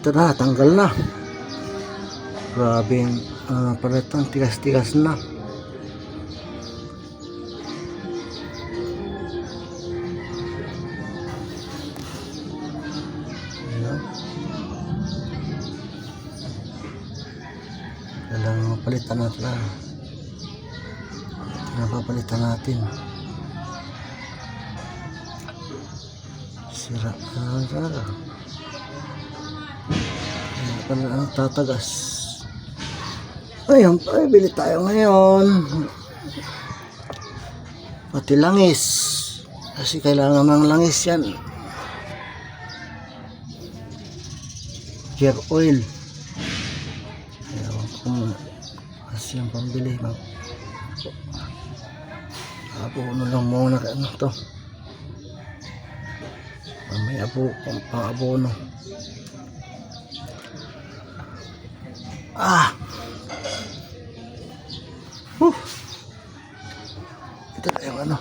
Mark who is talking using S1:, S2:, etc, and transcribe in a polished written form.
S1: ito na, tanggal na. Grabe yung palitan, tigas-tigas na. Ayan. Kailangan mapalitan natin na. Napapalitan natin. Sira na sara. Ayan, tatagas. Ayun, ay, bili tayo ngayon. Pati langis. Kasi kailangan ng langis yan. Gear oil. Ewan ko muna. Kasi yung pambili. Abono lang muna. Ano to? May pang-abono. Ito na yung ano.